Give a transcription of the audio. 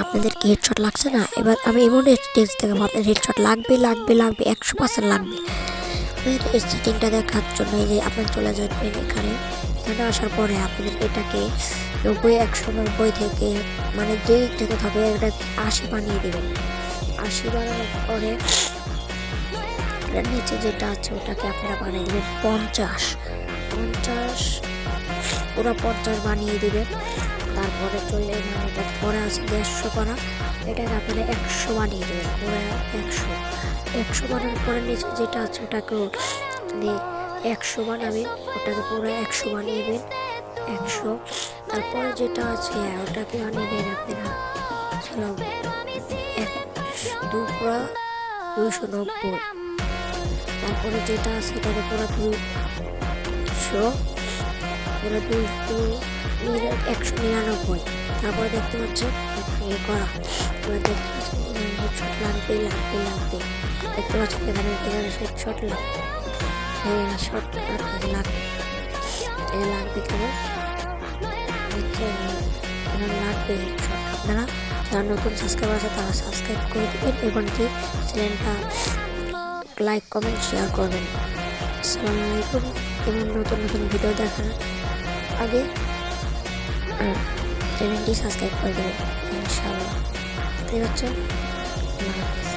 আপনাদের কি হেডশট লাগছে না? এবার আমি এমন টেস্ট দেখাবো, আপনার হেডশট লাগবে লাগবে লাগবে 100% লাগবে। এই সেটিংটা দেখার জন্য এই যে আপনার চলে যাবেন এখানে আসার পরে আপনাদের এটাকে 90 190 থেকে মানে যেই থেকে থাকে এটা 80 বানিয়ে দেবেন। 80 বানানোর পরে নিচে যেটা আছে ওটাকে আপনারা বানিয়ে দেবেন 50 পুরো 50 বানিয়ে দেবেন। তারপরে চলে মানে এটা পরে আছে 150 করা, এটাকে আপনারা 100 বানিয়ে দেবেন। পুরো 100 বানানোর পরে নিচে যেটা আছে ওটাকে 100 বানাবেন, ওটাকে পুরো 100 বানিয়েবেন 100। তারপরে যেটা আছে ওটাকে বানিয়েবেন আপনারা চলো 290। তারপরে যেটা আছে এটাকে পুরো 200 পুরো 199। তারপরে দেখতে পাচ্ছেন এখানে করা, এবার দেখতে পাচ্ছেন এখানে হেডশট লাগবে লাগবে লাগবে, দেখতে পাচ্ছেন এখানে হেডশট লাগবে শট লাগবে লাগবে কেন এখানে লাগবে হেডশট। আপনারা যারা নতুন সাবস্ক্রাইবার আছে তারা সাবস্ক্রাইব করে দেবেন এবং কি চ্যানেলটা লাইক কমেন্ট শেয়ার করবেন। আসসালামু আলাইকুম। এবং নতুন নতুন ভিডিও দেখার আগে চ্যানেলটি সাবস্ক্রাইব করে দেবেন ইনশাআল্লাহ। ঠিক আছে, আল্লাহ হাফেজ।